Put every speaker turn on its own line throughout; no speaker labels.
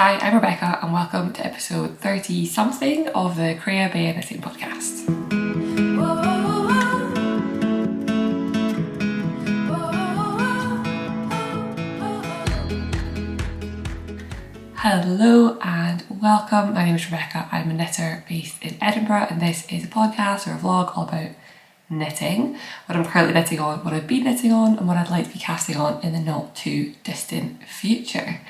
Hi, I'm Rebecca and welcome to episode 30 something of the Creabea Knitting Podcast. Hello and welcome. My name is Rebecca. I'm a knitter based in Edinburgh and this is a podcast or a vlog all about knitting, what I'm currently knitting on, what I've been knitting on and what I'd like to be casting on in the not too distant future.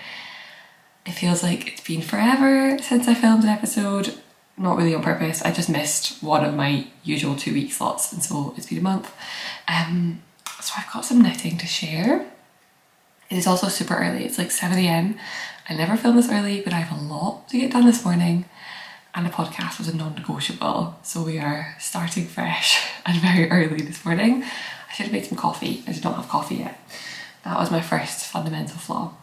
It feels like it's been forever since I filmed an episode, not really on purpose. I just missed one of my usual 2-week slots and so it's been a month. So I've got some knitting to share. It is also super early, it's like 7 AM. I never film this early, but I have a lot to get done this morning and the podcast was a non-negotiable. So we are starting fresh and very early this morning. I should have made some coffee. I did not have coffee yet. That was my first fundamental flaw.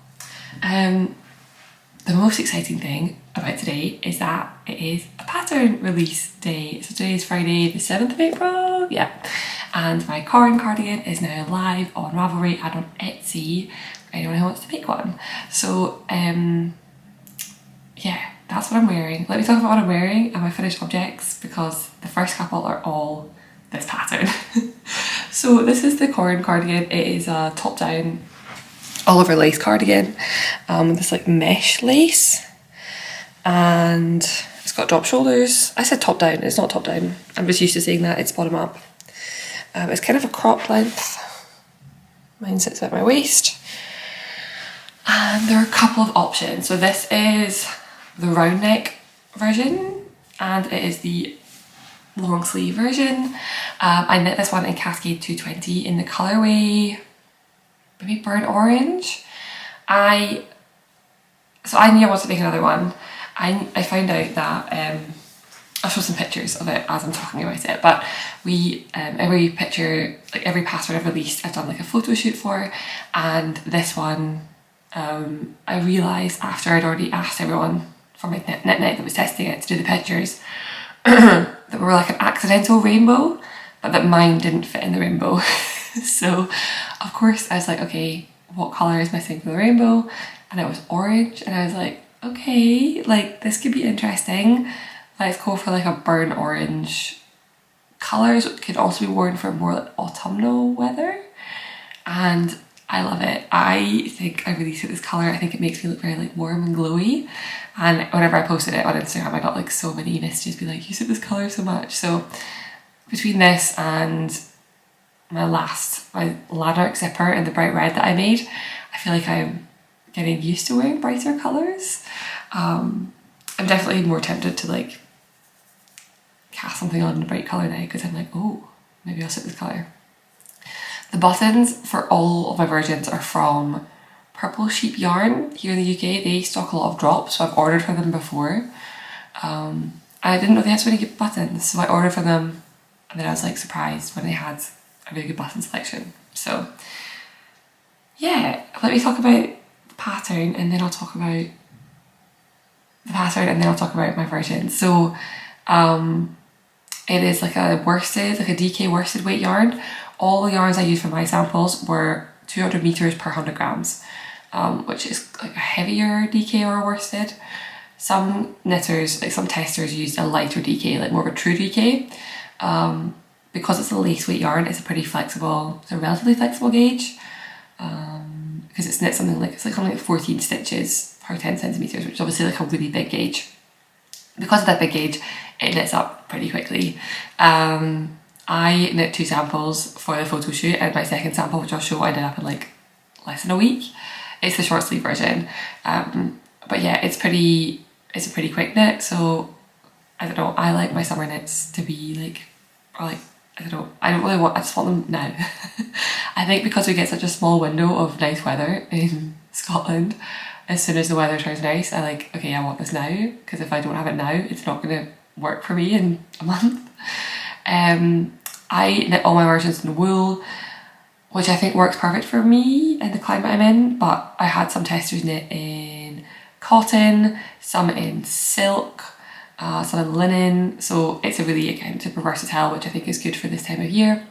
The most exciting thing about today is that it is a pattern release day. So today is Friday the 7th of April, yeah. And my Corin cardigan is now live on Ravelry and on Etsy for anyone who wants to make one. So yeah, that's what I'm wearing. Let me talk about what I'm wearing and my finished objects because the first couple are all this pattern. So this is the Corin cardigan. It is a top down all over lace cardigan with this like mesh lace and it's got drop shoulders. I said top down, it's not top down. I'm just used to saying that, it's bottom up. It's kind of a crop length. Mine sits at my waist. And there are a couple of options. So this is the round neck version and it is the long sleeve version. I knit this one in Cascade 220 in the colourway maybe burnt orange. So I knew I wanted to make another one. I found out that I'll show some pictures of it as I'm talking about it, but we every picture, like every pattern I've released I've done like a photo shoot for, and this one I realised after I'd already asked everyone from my knit that was testing it to do the pictures that were like an accidental rainbow, but that mine didn't fit in the rainbow. So of course I was like, okay, what colour is missing from the rainbow? And it was orange and I was like, okay, like this could be interesting. Let's go for like a burnt orange colours, which could also be worn for more like autumnal weather. And I love it. I think I really suit this colour. I think it makes me look very like warm and glowy. And whenever I posted it on Instagram, I got like so many messages be like, you suit this colour so much. So between this and my Lanark zipper in the bright red that I made, I feel like I'm getting used to wearing brighter colours. I'm definitely more tempted to like cast something on in a bright colour now because I'm like, oh, maybe I'll suit this colour. The buttons for all of my versions are from Purple Sheep Yarn here in the UK. They stock a lot of drops, so I've ordered for them before. I didn't know they had so many good buttons, so I ordered for them and then I was like surprised when they had a really good button selection. So yeah, let me talk about the pattern and then I'll talk about my version. So it is like a worsted, like a DK worsted weight yarn. All the yarns I used for my samples were 200 meters per 100 grams, which is like a heavier DK or a worsted. Some knitters, like some testers, used a lighter DK, like more of a true DK. Because it's a lace weight yarn, it's a relatively flexible gauge. Because it's knit something like 14 stitches per 10 centimeters, which is obviously like a really big gauge. Because of that big gauge, it knits up pretty quickly. I knit 2 samples for the photo shoot, and my second sample, which I'll show, ended up in like less than a week. It's the short sleeve version. But yeah, it's a pretty quick knit, so I don't know, I like my summer knits to be like, or like, I just want them now. I think because we get such a small window of nice weather in Scotland, as soon as the weather turns nice, I want this now, because if I don't have it now, it's not going to work for me in a month. I knit all my versions in wool, which I think works perfect for me in the climate I'm in, but I had some testers knit in cotton, some in silk, some in linen, so it's a really, again, super versatile, which I think is good for this time of year.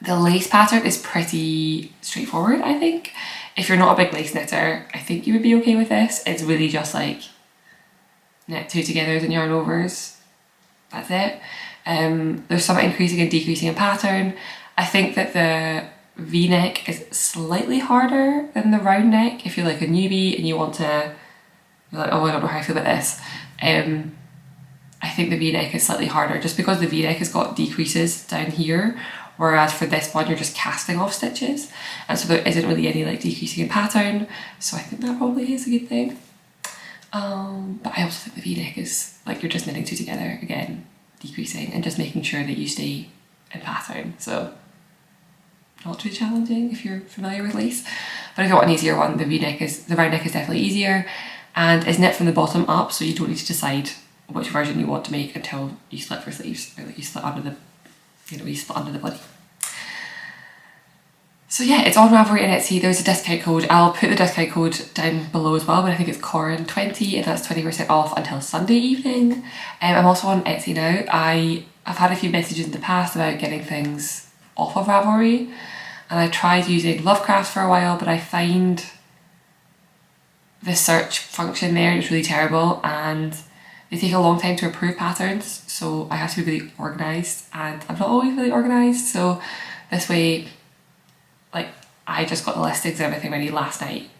The lace pattern is pretty straightforward, I think. if you're not a big lace knitter, I think you would be okay with this. It's really just like knit 2 togethers and yarn overs. That's it. There's some increasing and decreasing in pattern. I think that the V-neck is slightly harder than the round neck. If you're like a newbie and you want to, you're like, oh, I don't know how I feel about this. I think the V-neck is slightly harder just because the V-neck has got decreases down here, whereas for this one you're just casting off stitches, and so there isn't really any like decreasing in pattern, so I think that probably is a good thing. But I also think the V-neck is like you're just knitting 2 together, again, decreasing and just making sure that you stay in pattern, so not too challenging if you're familiar with lace. But if you want an easier one, the round neck is definitely easier, and is knit from the bottom up, so you don't need to decide which version you want to make until you split for sleeves, or like you split under the, you split under the body. So yeah, it's on Ravelry and Etsy. There's a discount code. I'll put the discount code down below as well, but I think it's Corin20, and that's 20% off until Sunday evening. I'm also on Etsy now. I've had a few messages in the past about getting things off of Ravelry, and I tried using Lovecraft for a while, but I find the search function there is really terrible, and they take a long time to approve patterns, so I have to be really organised, and I'm not always really organised, so this way, like, I just got the listings and everything ready last night.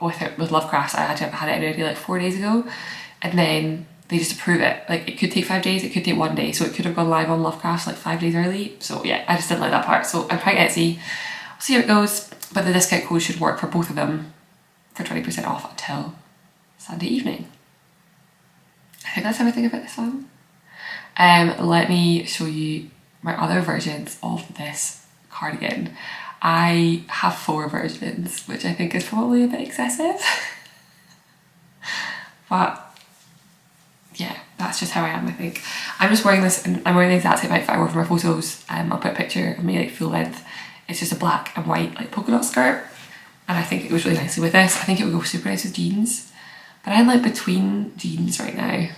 With Lovecraft, I had it ready like 4 days ago, and then they just approve it. Like, it could take 5 days, it could take 1 day, so it could have gone live on Lovecraft like 5 days early, so yeah, I just didn't like that part. So I'm trying Etsy, I'll see how it goes, but the discount code should work for both of them for 20% off until Sunday evening. I think that's everything about this one. Let me show you my other versions of this cardigan. I have 4 versions, which I think is probably a bit excessive. But yeah, that's just how I am, I think. I'm just wearing this, and I'm wearing the exact same outfit I wore for my photos. I'll put a picture of me like full length. It's just a black and white like polka dot skirt, and I think it goes really nicely with this. I think it would go super nice with jeans. But I'm like between jeans right now,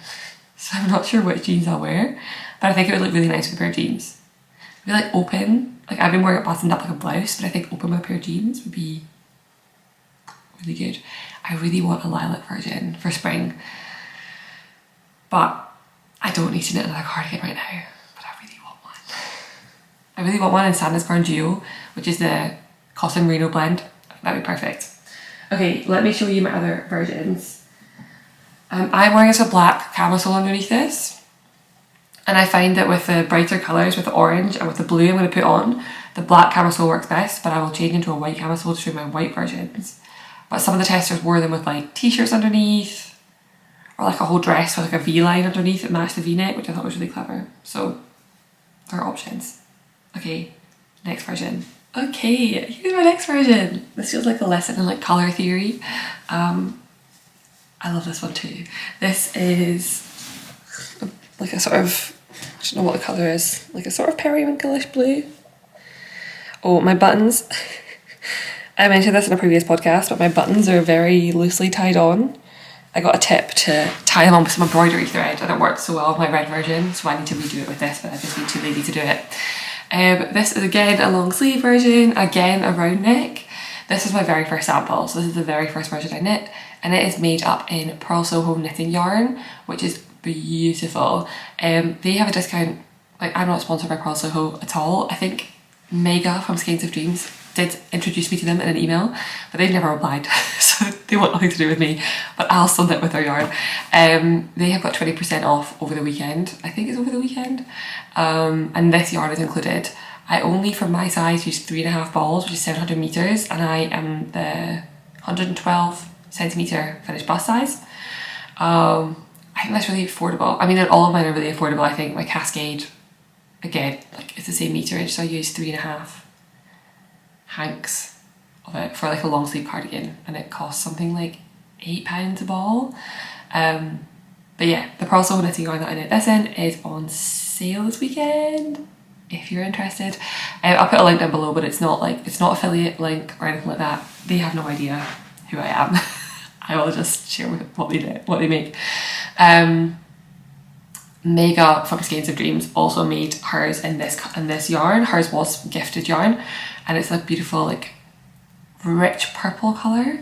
so I'm not sure which jeans I'll wear, but I think it would look really nice with a pair of jeans. Maybe like open, like I've been wearing it buttoned up like a blouse, but I think open with a pair of jeans would be really good. I really want a lilac version for spring, but I don't need to knit another cardigan right now, but I really want one. I really want one in Santa's Barn Duo, which is the cotton merino blend. That'd be perfect. Okay, let me show you my other versions. I'm wearing a black camisole underneath this, and I find that with the brighter colours, with the orange and with the blue I'm going to put on, the black camisole works best, but I will change into a white camisole to show my white versions. But some of the testers wore them with like t-shirts underneath, or like a whole dress with like a V-line underneath that matched the V-neck, which I thought was really clever. So there are options. Okay, next version. Okay, here's my next version. This feels like a lesson in like colour theory. I love this one too. This is like a sort of, I don't know what the colour is, like a sort of periwinkle-ish blue. Oh, my buttons. I mentioned this in a previous podcast, but my buttons are very loosely tied on. I got a tip to tie them on with some embroidery thread, and it worked so well with my red version, so I need to redo it with this, but I've just been too lazy to do it. This is again a long sleeve version, again a round neck. This is my very first sample, so this is the very first version I knit, and it is made up in Purl Soho knitting yarn, which is beautiful. They have a discount. Like, I'm not sponsored by Purl Soho at all. I think Mega from Skeins of Dreams did introduce me to them in an email, but they've never replied, so they want nothing to do with me, but I'll still knit with their yarn. They have got 20% off over the weekend. I think it's over the weekend. And this yarn is included. I only, for my size, use 3.5 balls, which is 700 meters, and I am the 112 centimeter finished bust size. I think that's really affordable. I mean, all of mine are really affordable. I think my Cascade, again, like it's the same meterage, so I use 3.5 hanks of it for like a long sleeve cardigan, and it costs something like £8 a ball. But yeah, the Purl Soho knitting yarn that I knit this in is on sale this weekend, if you're interested. I'll put a link down below, but it's not affiliate link or anything like that. They have no idea who I am. I will just share what they make. Mega from Skeins of Dreams also made hers in this yarn. Hers was gifted yarn, and it's a beautiful like rich purple colour,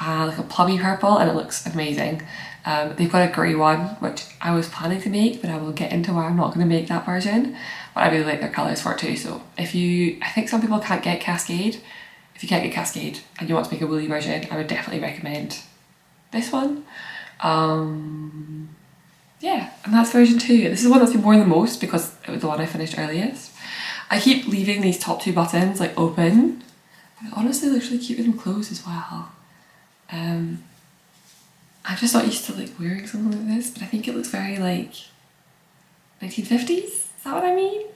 like a plummy purple, and it looks amazing. They've got a grey one, which I was planning to make, but I will get into why I'm not going to make that version. But I really like their colours for it too. So I think some people can't get Cascade. If you can't get Cascade and you want to make a woolly version, I would definitely recommend this one. Yeah, and that's version 2. This is the one that's been worn the most because it was the one I finished earliest. I keep leaving these top 2 buttons like open. I honestly literally keep them closed as well. I'm just not used to like wearing something like this, but I think it looks very like 1950s. Is that what I mean?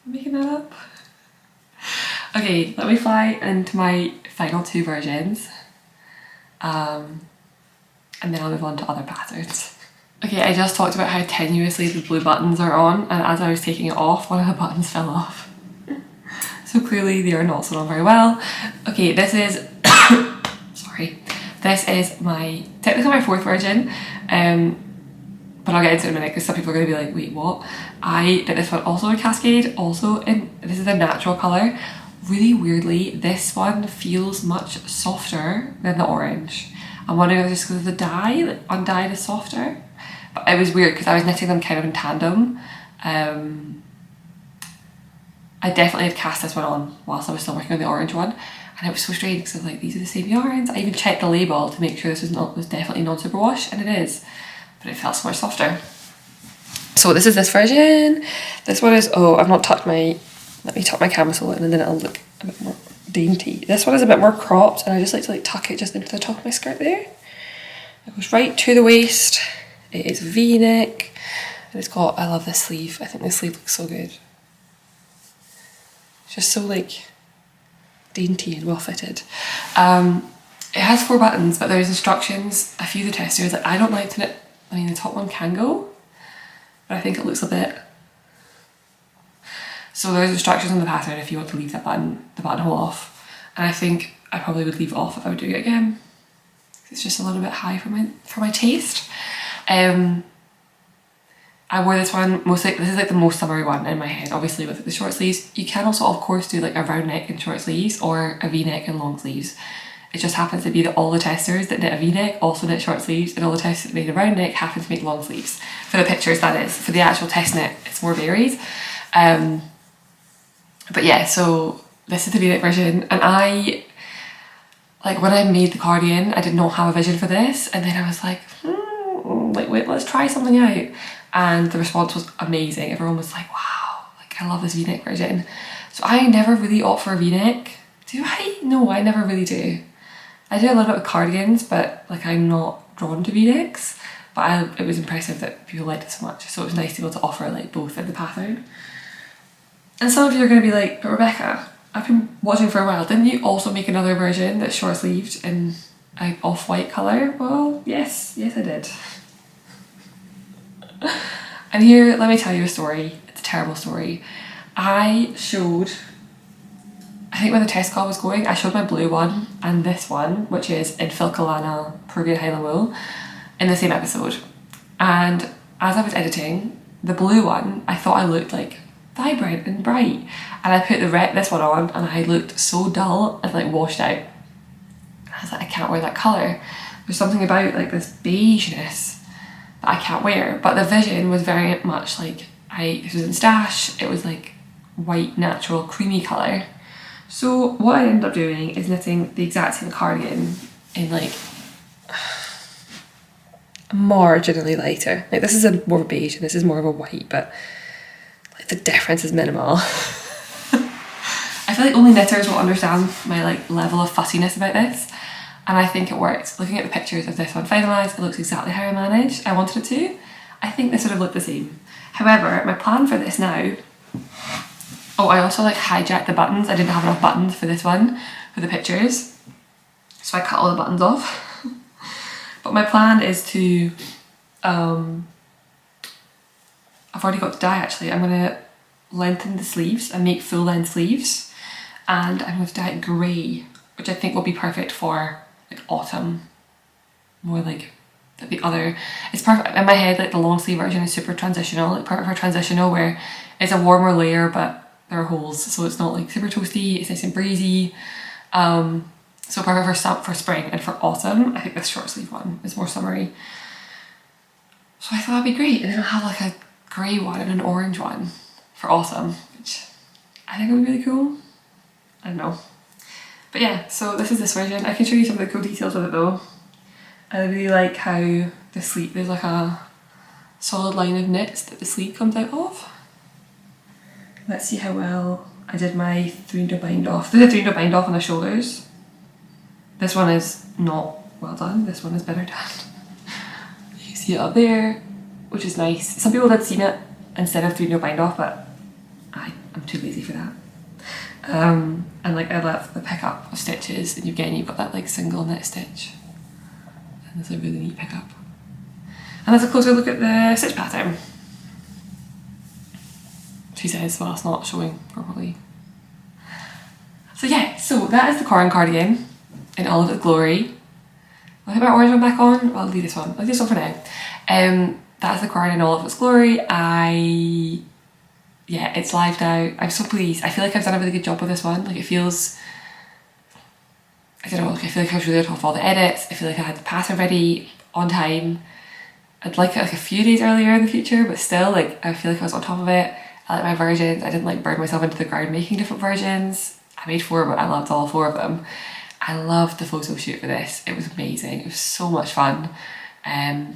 I'm making that up. Okay, let me fly into my final 2 versions. And then I'll move on to other patterns. Okay, I just talked about how tenuously the blue buttons are on, and as I was taking it off, one of the buttons fell off. So clearly they are not sewn on very well. Okay, this is sorry. This is technically my 4th version, but I'll get into it in a minute because some people are going to be like, wait, what? I did this one also in Cascade, this is a natural colour. Really weirdly, this one feels much softer than the orange. I'm wondering if it's just because the dye, like undyed is softer. But it was weird because I was knitting them kind of in tandem. I definitely had cast this one on whilst I was still working on the orange one. And it was so strange because I was like, these are the same yarns. I even checked the label to make sure this was definitely non-superwash, and it is. But it felt so much softer. So this is this version. This one is, I've not tucked let me tuck my camisole in and then it'll look a bit more dainty. This one is a bit more cropped, and I just like to tuck it just into the top of my skirt there. It goes right to the waist. It is V-neck. And it's got, I love this sleeve. I think this sleeve looks so good. It's just so like dainty and well fitted. It has 4 buttons, but there's instructions. A few of the testers, like I don't like to knit, the top one can go, but I think it looks a bit. So there's instructions on the pattern if you want to leave the buttonhole off. And I think I probably would leave it off if I were doing it again. It's just a little bit high for my taste. I wore this one mostly, this is like the most summery one in my head, obviously with the short sleeves. You can also of course do like a round neck and short sleeves or a V-neck and long sleeves. It just happens to be that all the testers that knit a V-neck also knit short sleeves, and all the testers that made a round neck happen to make long sleeves. For the pictures, that is. For the actual test knit, it's more varied. But yeah, so this is the V-neck version, and when I made the cardigan, I did not have a vision for this, and then I was like, wait, let's try something out. And the response was amazing. Everyone was like, wow, like I love this V-neck version. So I never really opt for a V-neck. Do I? No, I never really do. I do a little bit with cardigans, but like I'm not drawn to V-necks. But it was impressive that people liked it so much. So it was nice to be able to offer like both in the pattern. And some of you are going to be like, but Rebecca, I've been watching for a while. Didn't you also make another version that's short sleeved in an off-white colour? Well, yes I did. And here, let me tell you a story. It's a terrible story. I think when the test call was going, I showed my blue one and this one, which is in Filcolana Peruvian Highland wool, in the same episode. And as I was editing, the blue one, I thought I looked like vibrant and bright. And I put this one on and I looked so dull and like washed out. I was like, I can't wear that colour. There's something about like this beigeness that I can't wear. But the vision was very much like, this was in Stash, it was like white, natural, creamy colour. So what I ended up doing is knitting the exact same cardigan in like marginally lighter. Like this is more of a beige and this is more of a white, but like the difference is minimal. I feel like only knitters will understand my like level of fussiness about this, and I think it worked. Looking at the pictures of this one finalised, it looks exactly how I managed. I wanted it to. I think this would have looked the same. However, my plan for this now, I also like hijacked the buttons. I didn't have enough buttons for this one, for the pictures. So I cut all the buttons off. But my plan is to, I've already got the dye actually. I'm gonna lengthen the sleeves and make full length sleeves. And I'm going to dye it grey, which I think will be perfect for like autumn. More like the other, it's perfect in my head. Like the long sleeve version is super transitional, like perfect for transitional, where it's a warmer layer but there are holes, so it's not like super toasty, it's nice and breezy. So perfect for spring, and for autumn, I think this short sleeve one is more summery. So I thought that'd be great. And then I'll have like a grey one and an orange one for autumn, which I think would be really cool. I don't know. But yeah, so this is this version. I can show you some of the cool details of it though. I really like how the sleeve, there's like a solid line of knits that the sleeve comes out of. Let's see how well I did my 3 bind off. There's a 3 bind off on the shoulders. This one is not well done, this one is better done. You can see it up there, which is nice. Some people had seen it instead of 3 bind off, but I'm too lazy for that. And like I love the pickup of stitches, and you've got that like single knit stitch. And there's a really neat pickup. And that's a closer look at the stitch pattern. She says, well, it's not showing properly. So yeah, so that is the Corin cardigan in all of its glory. I'll put my orange one back on. Well, I'll leave this one. I'll leave this one for now. That's the Corin in all of its glory. Yeah, it's live now. I'm so pleased. I feel like I've done a really good job with this one. Like it feels, I don't know, like I feel like I was really on top of all the edits. I feel like I had the pattern ready on time. I'd like it like a few days earlier in the future, but still, like I feel like I was on top of it. I like my versions. I didn't like burn myself into the ground making different versions. I made 4, but I loved all 4 of them. I loved the photo shoot for this. It was amazing. It was so much fun. And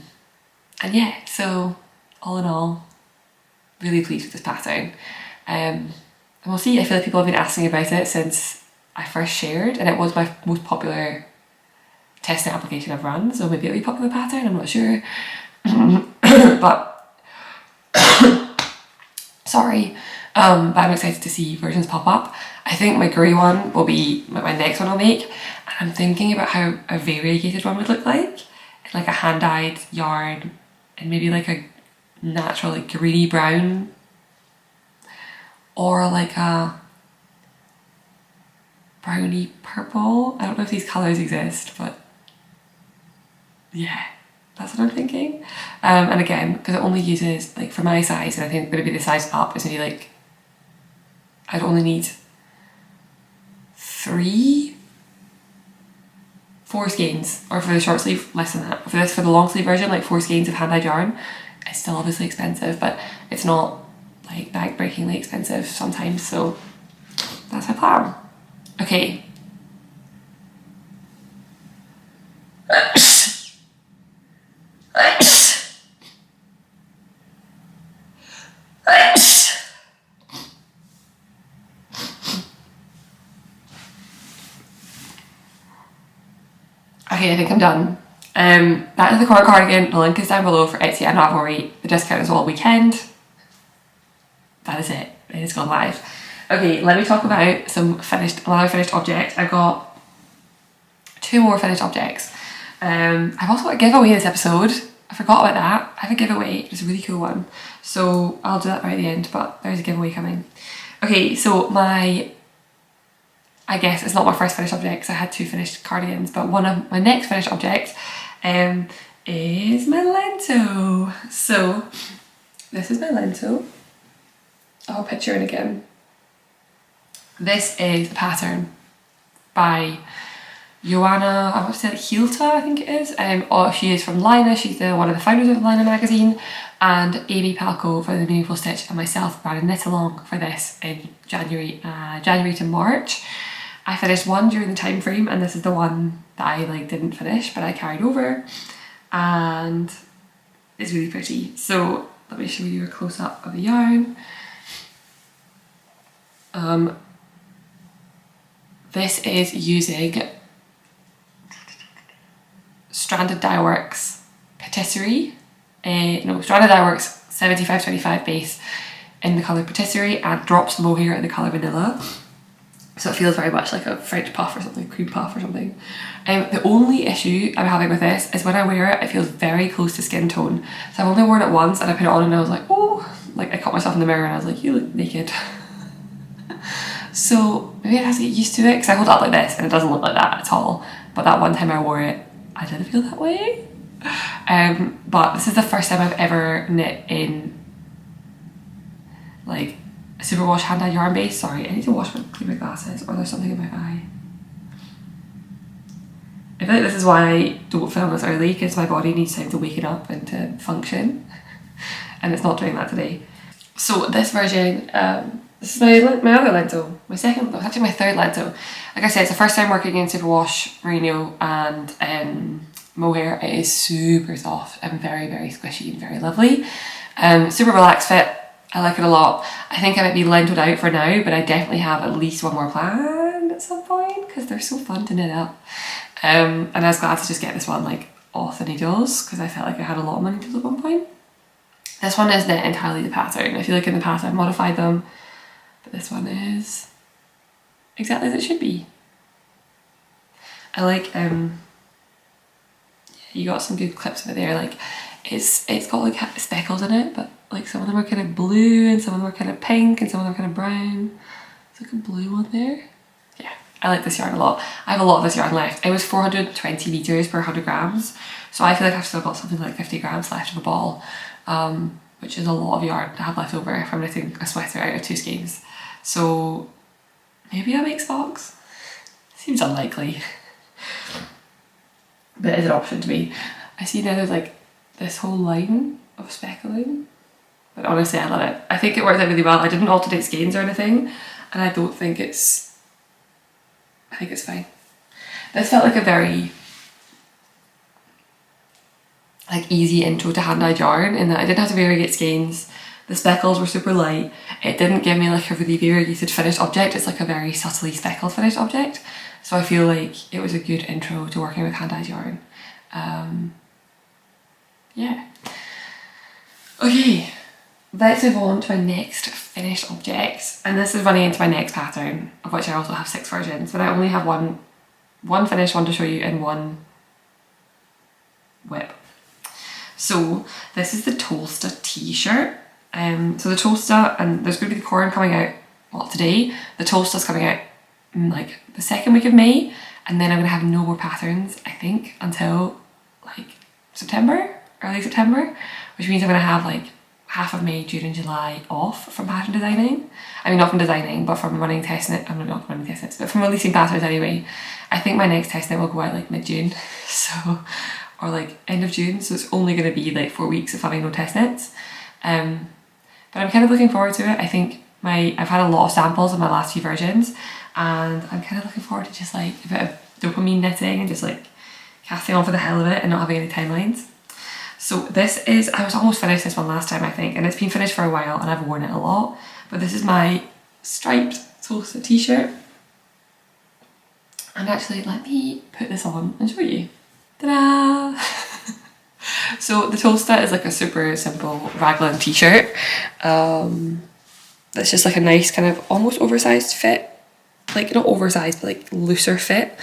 yeah, so all in all, really pleased with this pattern. And we'll see. I feel like people have been asking about it since I first shared, and it was my most popular testing application I've run, so maybe it'll be a popular pattern, I'm not sure. But sorry, but I'm excited to see versions pop up. I think my grey one will be my next one I'll make, and I'm thinking about how a variegated one would look like a hand-dyed yarn, and maybe like a natural like greeny brown, or like a browny purple. I don't know if these colours exist, but yeah, that's what I'm thinking. And again, because it only uses, like for my size, and I think maybe the size up is maybe like, I'd only need 4 skeins, or for the short sleeve less than that. For the long sleeve version, like 4 skeins of hand-dyed yarn. It's still obviously expensive, but it's not like bag-breakingly expensive sometimes, so that's my plan. Okay. Okay, I think I'm done. That is the Corin cardigan. The link is down below for Etsy and Ravelry. The discount is all weekend. That is it. It has gone live. Okay, let me talk about another finished object. I've got 2 more finished objects. I've also got a giveaway this episode. I forgot about that. I have a giveaway. It's a really cool one. So I'll do that right at the end, but there's a giveaway coming. Okay, so I guess it's not my first finished object because I had 2 finished cardigans, but one of my next finished objects is my Lento. So this is my Lento. I'll picture it again. This is the pattern by Joanna, I want to say like Hilta, I think it is. She is from Lina, she's one of the founders of Lina magazine, and Amy Palco for the Meaningful Stitch, and myself ran a knit along for this in January to March. I finished one during the time frame, and this is the one that I didn't finish, but I carried over, and it's really pretty. So let me show you a close up of the yarn. This is using Stranded Dyeworks Patisserie, Stranded Dyeworks 7525 base in the colour Patisserie, and drops mohair in the colour Vanilla. So it feels very much like a French puff or something, cream puff or something. The only issue I'm having with this is when I wear it, it feels very close to skin tone. So I've only worn it once, and I put it on and I was like, oh, I caught myself in the mirror and I was like, you look naked. So maybe I have to get used to it, because I hold it up like this and it doesn't look like that at all. But that one time I wore it, I didn't feel that way. But this is the first time I've ever knit in a superwash hand-dyed yarn base. Sorry, I need to clean my glasses, or there's something in my eye. I feel like this is why I don't film this early, because my body needs time to wake it up and to function, and it's not doing that today. So this version, this is my other lentil, actually my third lentil. Like I said, it's the first time working in superwash merino and mohair. It is super soft and very, very squishy and very lovely. Super relaxed fit. I like it a lot. I think I might be lentiled out for now, but I definitely have at least one more planned at some point because they're so fun to knit up. And I was glad to just get this one like off the needles because I felt like I had a lot of my needles at one point. This one is knit entirely the pattern. I feel like in the past I've modified them, but this one is exactly as it should be. I like, you got some good clips of it there, like it's got like speckles in it, but like some of them are kind of blue and some of them are kind of pink and some of them are kind of brown. There's like a blue one there. Yeah, I like this yarn a lot. I have a lot of this yarn left. It was 420 meters per 100 grams. So I feel like I've still got something like 50 grams left of a ball, which is a lot of yarn to have left over if I'm knitting a sweater out of 2 skeins. So maybe I'll make socks. Seems unlikely, but it is an option to me. I see now there's like this whole line of speckling, but honestly I love it. I think it worked out really well. I didn't alternate skeins or anything, and I don't think I think it's fine. This felt like a very like easy intro to hand-dyed yarn in that I didn't have to variegate skeins. The speckles were super light. It didn't give me like a really variegated finished object. It's like a very subtly speckled finished object. So I feel like it was a good intro to working with hand-dyed yarn. Yeah. Okay, let's move on to my next finished object. And this is running into my next pattern, of which I also have 6 versions, but I only have one finished one to show you and one whip. So this is the Tolsta Tee shirt. So the Tolsta, and there's going to be the Corin coming out, well, today. The Tolsta's coming out in like the 2nd week of May, and then I'm going to have no more patterns, I think, until like September, early September, which means I'm going to have like half of May, June and July off from pattern designing. I mean, not from designing, but from running test knit. I'm not running test knits, but from releasing patterns anyway. I think my next test knit will go out like mid-June, so, or like end of June, so it's only going to be like 4 weeks of having no test knits. But I'm kind of looking forward to it. I think I've had a lot of samples of my last few versions, and I'm kind of looking forward to just like a bit of dopamine knitting and just like casting on for the hell of it and not having any timelines. So this is, I was almost finished this one last time I think, and it's been finished for a while and I've worn it a lot, but this is my striped Tolsta t-shirt. And actually let me put this on and show you. Ta-da! So the Tolsta is like a super simple raglan t-shirt. It's just like a nice kind of almost oversized fit, like not oversized but like looser fit.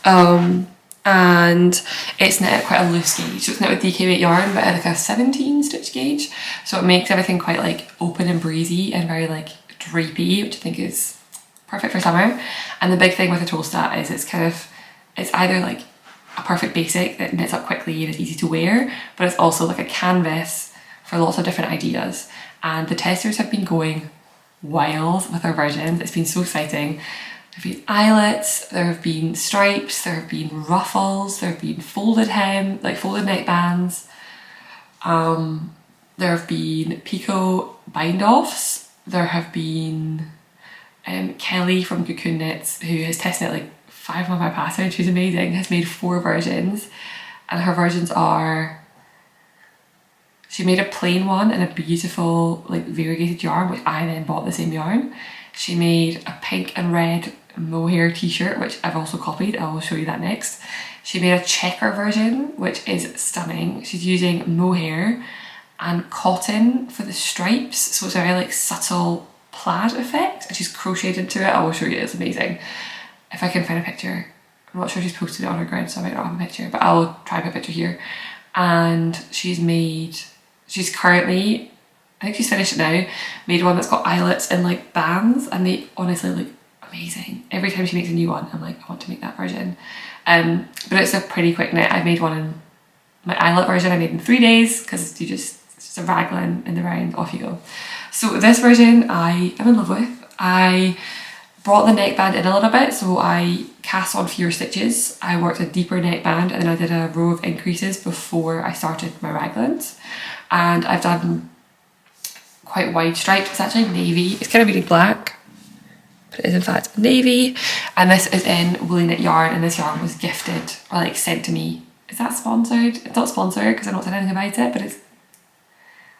And it's knit at quite a loose gauge, so it's knit with DK weight yarn but at like a 17 stitch gauge, so it makes everything quite like open and breezy and very like drapey, which I think is perfect for summer. And the big thing with the Tolsta is it's either like a perfect basic that knits up quickly and is easy to wear, but it's also like a canvas for lots of different ideas. And the testers have been going wild with our versions. It's been so exciting. There have been eyelets, there have been stripes, there have been ruffles, there have been folded hem, like folded neck bands. There have been picot bind offs. There have been Kelly from Cocoon Knits, who has tested like 5 of my patterns. She's amazing, has made 4 versions, and her versions are, she made a plain one in a beautiful like variegated yarn, which I then bought the same yarn. She made a pink and red mohair t-shirt, which I've also copied. I will show you that next. She made a checker version, which is stunning. She's using mohair and cotton for the stripes, so it's a very like subtle plaid effect, and she's crocheted into it. I will show you, it's amazing. If I can find a picture. I'm not sure she's posted it on her ground, so I might not have a picture, but I'll try to put a picture here. And she's currently, I think she's finished it now, made one that's got eyelets and like bands, and they honestly look amazing. Every time she makes a new one, I'm like, I want to make that version. But it's a pretty quick knit. I made one in my eyelet version, I made in 3 days, because it's just a raglan in the round, off you go. So this version I am in love with. I brought the neckband in a little bit, so I cast on fewer stitches. I worked a deeper neckband and then I did a row of increases before I started my raglans. And I've done quite wide stripes. It's actually navy. It's kind of really black, but it is in fact navy. And this is in Woolyknit yarn, and this yarn was gifted or like sent to me. Is that sponsored? It's not sponsored because I don't say anything about it, but it's,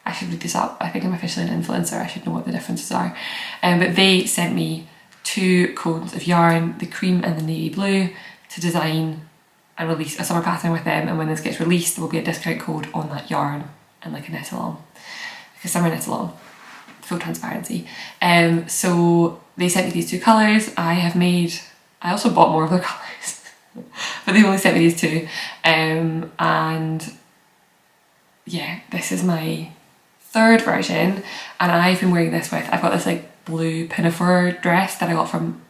I should read this up. I think I'm officially an influencer. I should know what the differences are. But they sent me 2 cones of yarn, the cream and the navy blue, to design and release a summer pattern with them. And when this gets released, there will be a discount code on that yarn and like a knit along, like a summer knit along, full transparency. So they sent me these 2 colours. I also bought more of their colours, but they only sent me these 2. And yeah, this is my 3rd version, and I've been wearing this with, I've got this like blue pinafore dress that I got from,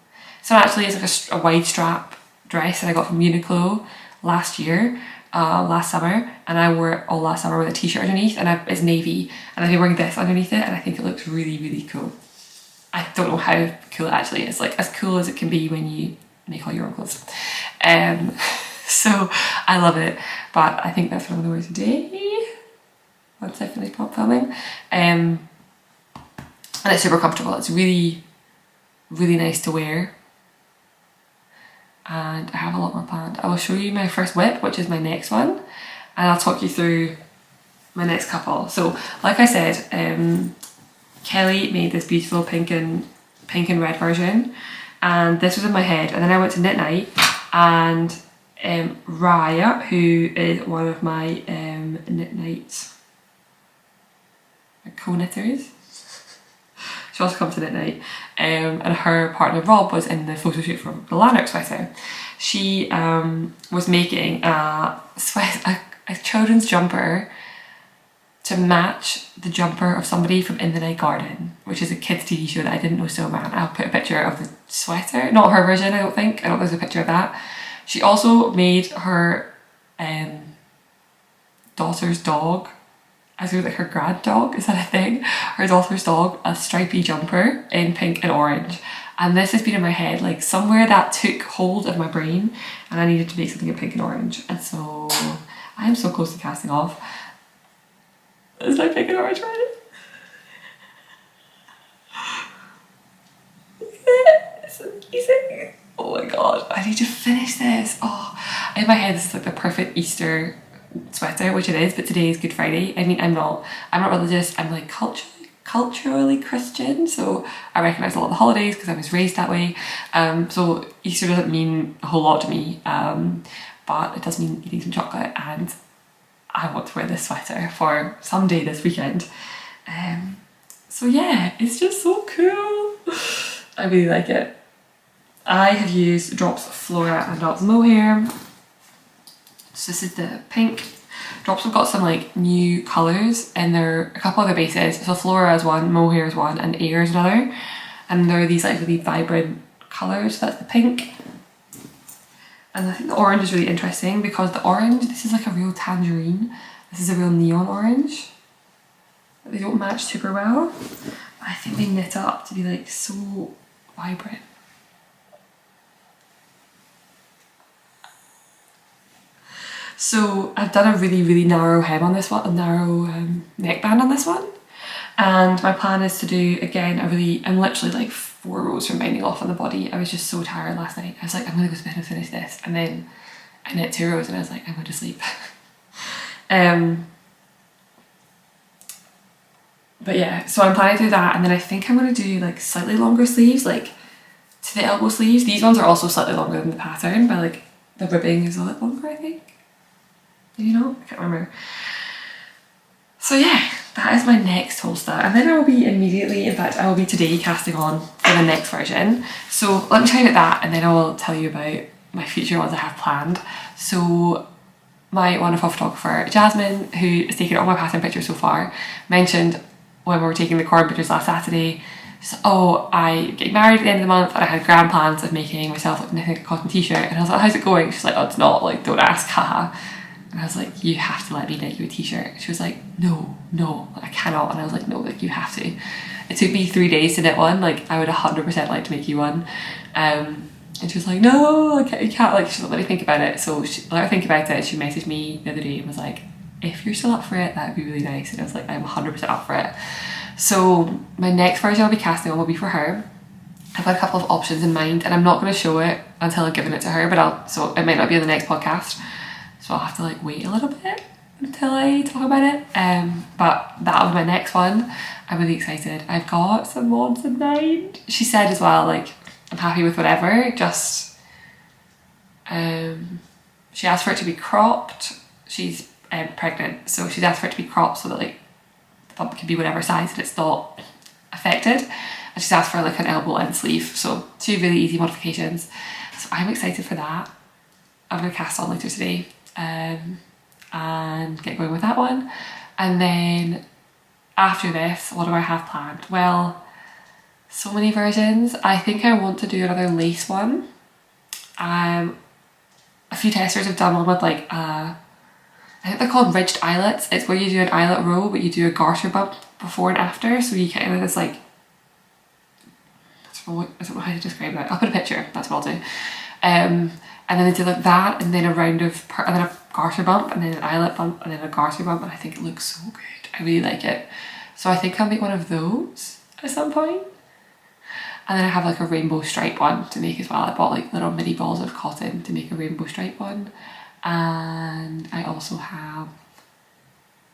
so actually it's like a wide strap dress that I got from Uniqlo last summer, and I wore it all last summer with a t-shirt underneath, and it's navy, and I've been wearing this underneath it, and I think it looks really, really cool. I don't know how cool it actually is, like as cool as it can be when you make all your own clothes. So I love it, but I think that's what I'm going to wear today once I finish filming. And it's super comfortable. It's really, really nice to wear. And I have a lot more planned. I will show you my first whip, which is my next one, and I'll talk you through my next couple. So like I said, Kelly made this beautiful pink and red version, and this was in my head, and then I went to knit night, and Raya, who is one of my knit night co-knitters, she also comes to knit night, and her partner Rob was in the photo shoot for the Aster Sweater. She was making a children's jumper to match the jumper of somebody from In the Night Garden, which is a kids TV show that I didn't know so man. I'll put a picture of the sweater, not her version, I don't think there's a picture of that. She also made her daughter's dog, I was like her grad dog, is that a thing? Her daughter's dog, a stripy jumper in pink and orange. And this has been in my head, like somewhere that took hold of my brain, and I needed to make something in pink and orange. And so I am so close to casting off. Is my pink and orange ready? It's amazing. Oh my god, I need to finish this. Oh, in my head this is like the perfect Easter sweater, which it is, but today is Good Friday. I mean, I'm not religious, I'm like culturally Christian, so I recognise a lot of the holidays because I was raised that way. So Easter doesn't mean a whole lot to me, but it does mean eating some chocolate, and I want to wear this sweater for some day this weekend. So yeah, it's just so cool. I really like it. I have used drops of Flora and drops of mohair. So this is the pink. Drops have got some like new colours, and there are a couple other bases. So Flora is one, mohair is one, and air is another. And there are these like really vibrant colours. So that's the pink. And I think the orange is really interesting because the orange, this is like a real tangerine. This is a real neon orange. They don't match super well. But I think they knit up to be like so vibrant. So I've done a really, really narrow hem on this one, a narrow neckband on this one. And my plan is to do, again, I'm literally like 4 rows from binding off on the body. I was just so tired last night. I was like, I'm gonna go to bed and finish this. And then I knit 2 rows and I was like, I'm going to sleep. But yeah, so I'm planning to do that. And then I think I'm gonna do like slightly longer sleeves, like to the elbow sleeves. These ones are also slightly longer than the pattern, but like the ribbing is a little longer, I think. Maybe not, I can't remember. So yeah, that is my next Tolsta, and then I will be immediately, in fact I will be today casting on for the next version. So let me tell you about that, and then I will tell you about my future ones I have planned. So my wonderful photographer Jasmine, who has taken all my pattern pictures so far, mentioned when we were taking the Corin pictures last Saturday, she's like, oh, I get married at the end of the month and I had grand plans of making myself like knitting a cotton t-shirt, and I was like, how's it going? She's like, oh, it's not, like, don't ask, haha. And I was like, you have to let me knit you a t-shirt. She was like, no, I cannot. And I was like, no, like you have to. It took me 3 days to knit one. Like I would 100% like to make you one. And she was like, no, I can't. Like she's like, let me think about it. So she let her think about it. She messaged me the other day and was like, if you're still up for it, that'd be really nice. And I was like, I'm 100% up for it. So my next version I'll be casting on will be for her. I've got a couple of options in mind, and I'm not going to show it until I've given it to her, but so it might not be on the next podcast. So I'll have to like wait a little bit until I talk about it. But that'll be my next one. I'm really excited. I've got some mods in mind. She said as well, like, I'm happy with whatever, just she asked for it to be cropped. She's pregnant, so she's asked for it to be cropped so that like the bump can be whatever size and it's not affected. And she's asked for like an elbow and sleeve, so 2 really easy modifications. So I'm excited for that. I'm going to cast on later today and get going with that one. And then after this, what do I have planned? Well, so many versions. I think I want to do another lace one. A few testers have done one with like I think they're called ridged eyelets. It's where you do an eyelet row but you do a garter bump before and after, so you kind of this like, I don't know how to describe that. I'll put a picture, that's what I'll do. And then they do like that, and then a round of and then a garter bump, and then an eyelet bump, and then a garter bump, and I think it looks so good. I really like it. So I think I'll make one of those at some point. And then I have like a rainbow stripe one to make as well. I bought like little mini balls of cotton to make a rainbow stripe one. And I also have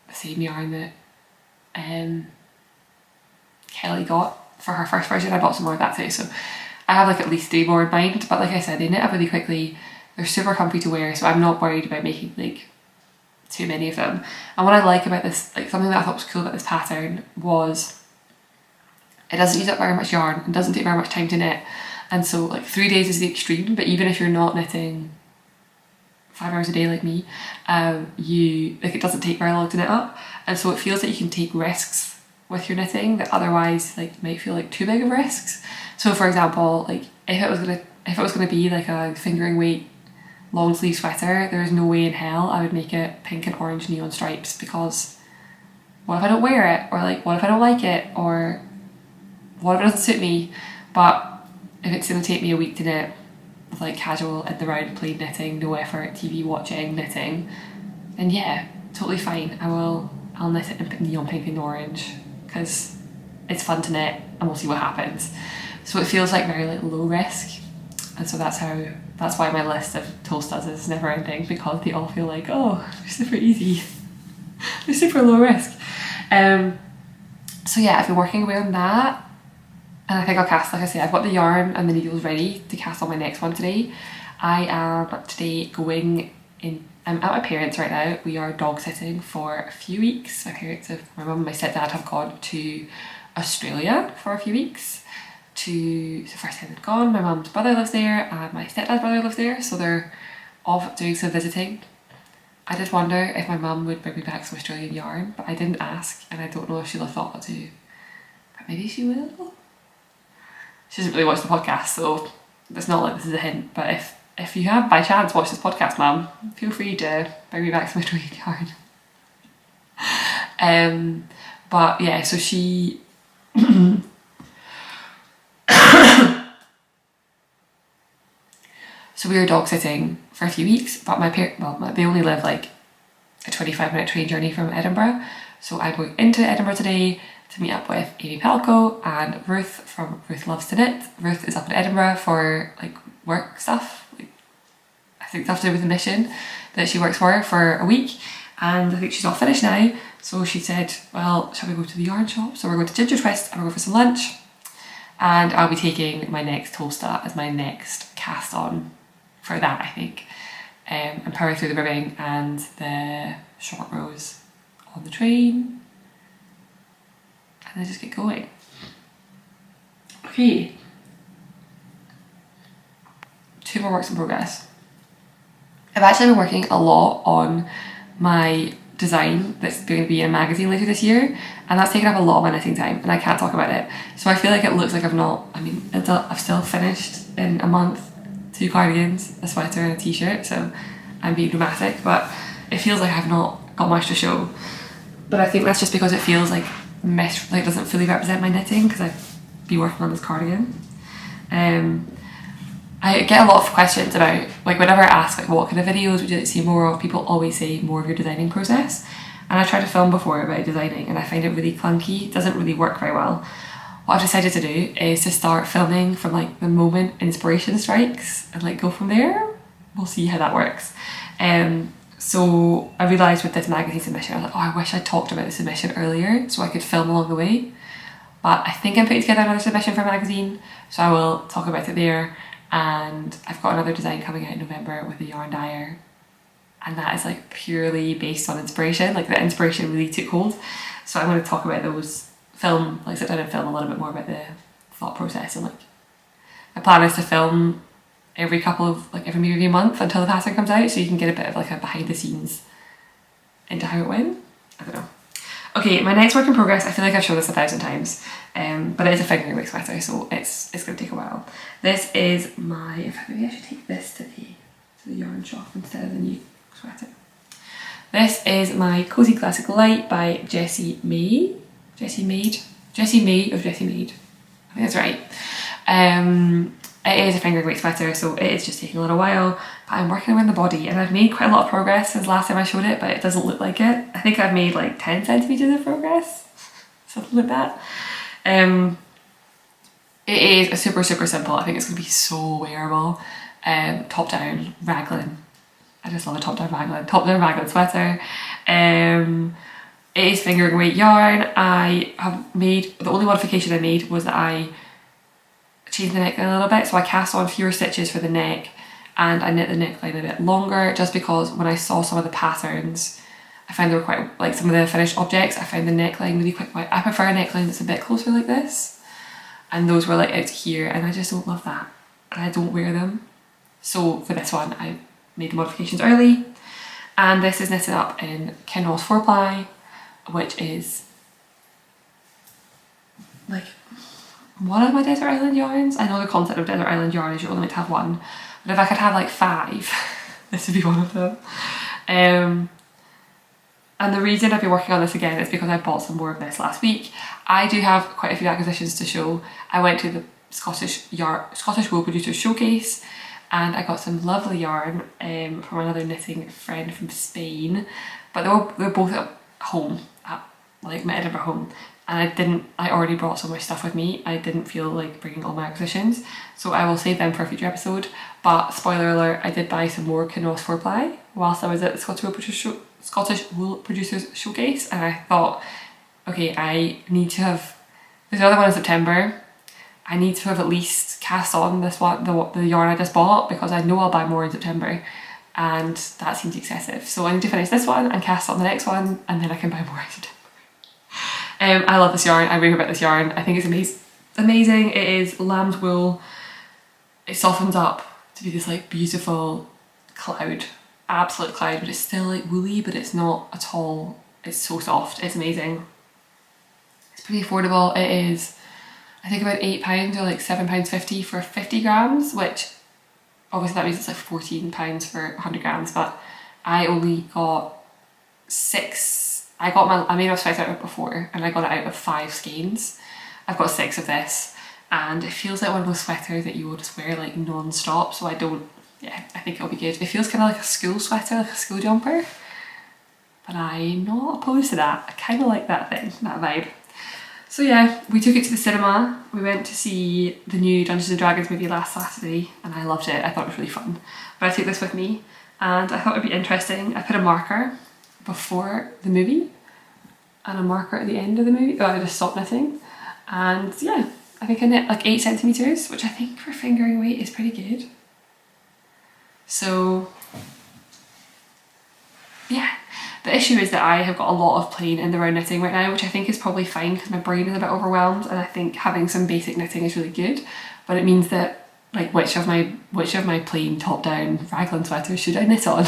the same yarn that Kelly got for her first version. I bought some more of that too, so I have like at least 3 more in mind. But like I said, they knit up really quickly. They're super comfy to wear, so I'm not worried about making like too many of them. And what I like about this, like something that I thought was cool about this pattern was it doesn't use up very much yarn and doesn't take very much time to knit. And so like 3 days is the extreme, but even if you're not knitting 5 hours a day like me, it doesn't take very long to knit up. And so it feels that you can take risks with your knitting that otherwise like might feel like too big of risks. So for example, like if it was gonna be like a fingering weight long sleeve sweater, there's no way in hell I would make it pink and orange neon stripes, because what if I don't wear it, or like what if I don't like it, or what if it doesn't suit me? But if it's gonna take me a week to knit with like casual in the round plain knitting, no effort, TV watching knitting, then yeah, totally fine. I'll knit it in neon pink and orange because it's fun to knit and we'll see what happens. So it feels like very like low risk, and so that's why my list of Tolstas is never ending, because they all feel like, oh, they're super easy, they're super low risk. So yeah, I've been working away on that. And I think I'll cast, like I say, I've got the yarn and the needles ready to cast on my next one today. I am today going in, I'm at my parents' right now. We are dog sitting for a few weeks. My mum and my stepdad have gone to Australia for a few weeks. It's the first time they've gone. My mum's brother lives there and my stepdad's brother lives there, so they're off doing some visiting. I did wonder if my mum would bring me back some Australian yarn, but I didn't ask, and I don't know if she'll have thought to. But maybe she will. She doesn't really watch the podcast, so it's not like this is a hint, but if you have by chance watched this podcast, mum, feel free to bring me back some Australian yarn. But yeah, so she so we were dog sitting for a few weeks, but they only live like a 25-minute train journey from Edinburgh, so I'm going into Edinburgh today to meet up with Amy Palco and Ruth from Ruth Loves to Knit. Ruth is up in Edinburgh for like work stuff, like, I think stuff to do with the mission that she works for a week, and I think she's all finished now. So she said, well, shall we go to the yarn shop? So we're going to Ginger Twist and we're going for some lunch, and I'll be taking my next Tolsta as my next cast on for that, I think. And powering through the ribbing and the short rows on the train, and then just get going. Okay, 2 more works in progress. I've actually been working a lot on my design that's going to be in a magazine later this year, and that's taken up a lot of my knitting time and I can't talk about it. So I feel like it looks like I've still finished in a month 2 cardigans, a sweater and a t-shirt, so I'm being dramatic, but it feels like I've not got much to show. But I think that's just because it feels like doesn't fully represent my knitting, because I've been working on this cardigan. I get a lot of questions about, like, whenever I ask like what kind of videos would you like to see more of, people always say more of your designing process. And I tried to film before about designing and I find it really clunky. It doesn't really work very well. What I've decided to do is to start filming from like the moment inspiration strikes and like go from there. We'll see how that works. So I realised with this magazine submission, I was like, oh, I wish I'd talked about the submission earlier so I could film along the way. But I think I'm putting together another submission for a magazine, so I will talk about it there. And I've got another design coming out in November with a yarn dyer, and that is like purely based on inspiration. Like the inspiration really took hold, so I'm going to talk about those, sit down and film a little bit more about the thought process. And like my plan is to film every maybe a month until the pattern comes out, so you can get a bit of like a behind the scenes into how it went. I don't know. Okay, my next work in progress, I feel like I've shown this 1,000 times, but it is a fingering weight sweater, so it's going to take a while. This is maybe I should take this to the yarn shop instead of the new sweater. This is my Cozy Classic Light by Jessie May. Jessie May. I think that's right. It is a fingering weight sweater, so it is just taking a little while, but I'm working around the body and I've made quite a lot of progress since last time I showed it, but it doesn't look like it. I think I've made like 10 centimetres of progress, something like that. It is a super simple. I think it's going to be so wearable. Top down raglan. I just love a top down raglan sweater. It is fingering weight yarn. The only modification I made was that I changed the neckline a little bit, so I cast on fewer stitches for the neck and I knit the neckline a bit longer, just because when I saw some of the patterns I found they were quite, like some of the finished objects, I found the neckline really quite wide. I prefer a neckline that's a bit closer like this, and those were like out to here and I just don't love that and I don't wear them. So for this one I made the modifications early, and this is knitted up in Kinross 4-ply, which is like one of my desert island yarns. I know the concept of desert island yarn is you're only meant to have one, but if I could have like 5, this would be one of them. And the reason I've been working on this again is because I bought some more of this last week. I do have quite a few acquisitions to show. I went to the Scottish Wool Producers Showcase and I got some lovely yarn from another knitting friend from Spain, but they were both at home, at like my Edinburgh home. And I already brought so much stuff with me, I didn't feel like bringing all my acquisitions, so I will save them for a future episode. But spoiler alert, I did buy some more Kinross 4-ply whilst I was at the Scottish Wool Producers Showcase, and I thought, okay, I need to have, there's another one in September, I need to have at least cast on this one, the yarn I just bought, because I know I'll buy more in September, and that seems excessive. So I need to finish this one and cast on the next one, and then I can buy more in September. I love this yarn, I rave about this yarn, I think it's amazing. It is lamb's wool, it softens up to be this like beautiful cloud, absolute cloud, but it's still like woolly, but it's not at all, it's so soft, it's amazing. It's pretty affordable. It is, I think, about £8 or like £7.50 for 50 grams, which obviously that means it's like £14 for 100 grams, but I only got 6. I made a sweater out of it before and I got it out of 5 skeins. I've got 6 of this and it feels like one of those sweaters that you will just wear like non-stop, so I think it'll be good. It feels kind of like a school sweater, like a school jumper, but I'm not opposed to that. I kind of like that vibe. So yeah, we took it to the cinema. We went to see the new Dungeons and Dragons movie last Saturday and I loved it. I thought it was really fun. But I took this with me and I thought it'd be interesting. I put a marker before the movie and a marker at the end of the movie. I just stopped knitting, and yeah, I think I knit like 8 centimetres, which I think for fingering weight is pretty good. So yeah, the issue is that I have got a lot of plain in the round knitting right now, which I think is probably fine because my brain is a bit overwhelmed, and I think having some basic knitting is really good, but it means that like which of my plain top down raglan sweaters should I knit on?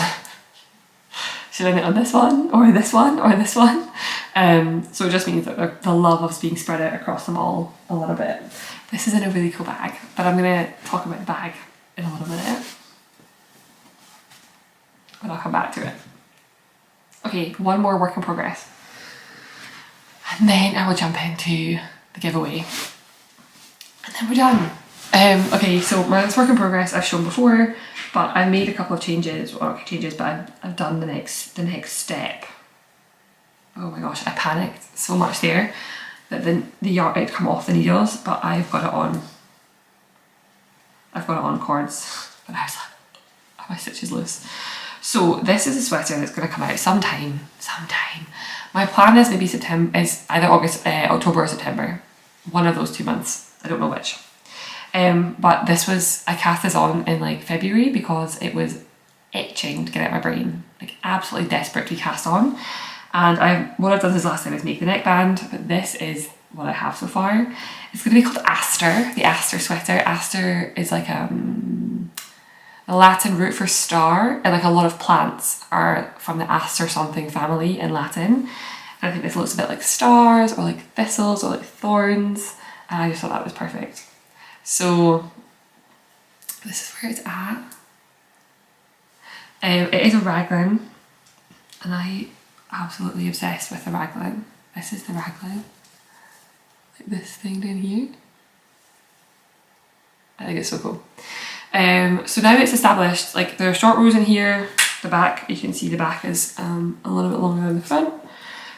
Should I knit on this one or this one or this one? So it just means that the love of being spread out across them all a little bit. This is in a really cool bag, but I'm going to talk about the bag in a little minute. And I'll come back to it. Okay, one more work in progress. And then I will jump into the giveaway. And then we're done. Okay, so my last work in progress I've shown before, but I made a couple of changes, well not changes, but I've done the next step. Oh my gosh, I panicked so much there that the yarn had come off the needles, but I've got it on cords, but I was like, oh, my stitch is loose. So this is a sweater that's going to come out sometime. My plan is maybe September, is either October or September. One of those 2 months. I don't know which. But I cast this on in like February because it was itching to get out of my brain. Like absolutely desperate to be cast on. And what I've done this last time is make the neckband, but this is what I have so far. It's going to be called Aster, the Aster Sweater. Aster is like a Latin root for star, and like a lot of plants are from the Aster something family in Latin. And I think this looks a bit like stars or like thistles or like thorns, and I just thought that was perfect. So this is where it's at. It is a raglan, and I absolutely obsessed with the raglan. This is the raglan, like this thing down here. I think it's so cool. So now it's established, like there are short rows in here, the back, you can see the back is a little bit longer than the front.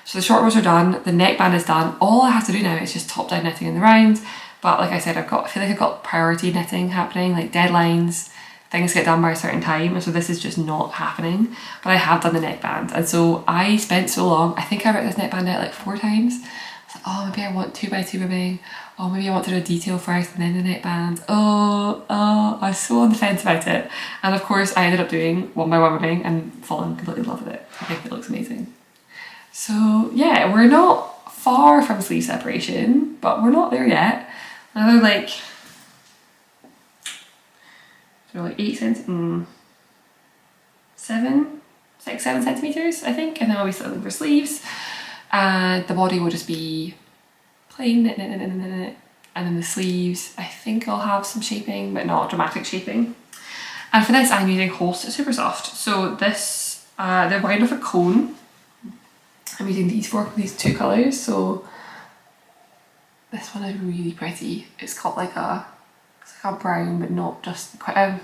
So the short rows are done, the neckband is done. All I have to do now is just top down knitting in the round. But like I said, I feel like I've got priority knitting happening, like deadlines, things get done by a certain time, and so this is just not happening. But I have done the neckband, and so I spent so long, I think I wrote this neckband out like 4 times. I was like, oh, maybe I want 2x2 ribbing. Oh, maybe I want to do a detail first and then the neckband. Oh, I was so on the fence about it. And of course I ended up doing 1x1 ribbing and falling completely in love with it. I think it looks amazing. So yeah, we're not far from sleeve separation, but we're not there yet. Another like 8 6, 7 centimeters, I think, and then I'll be settling for sleeves. And the body will just be plain knit, and then the sleeves, I think I'll have some shaping, but not dramatic shaping. And for this, I'm using Holst Supersoft. So this, they're wound off a cone. I'm using these 2 colours. So this one is really pretty. It's got like it's like a brown, but not just quite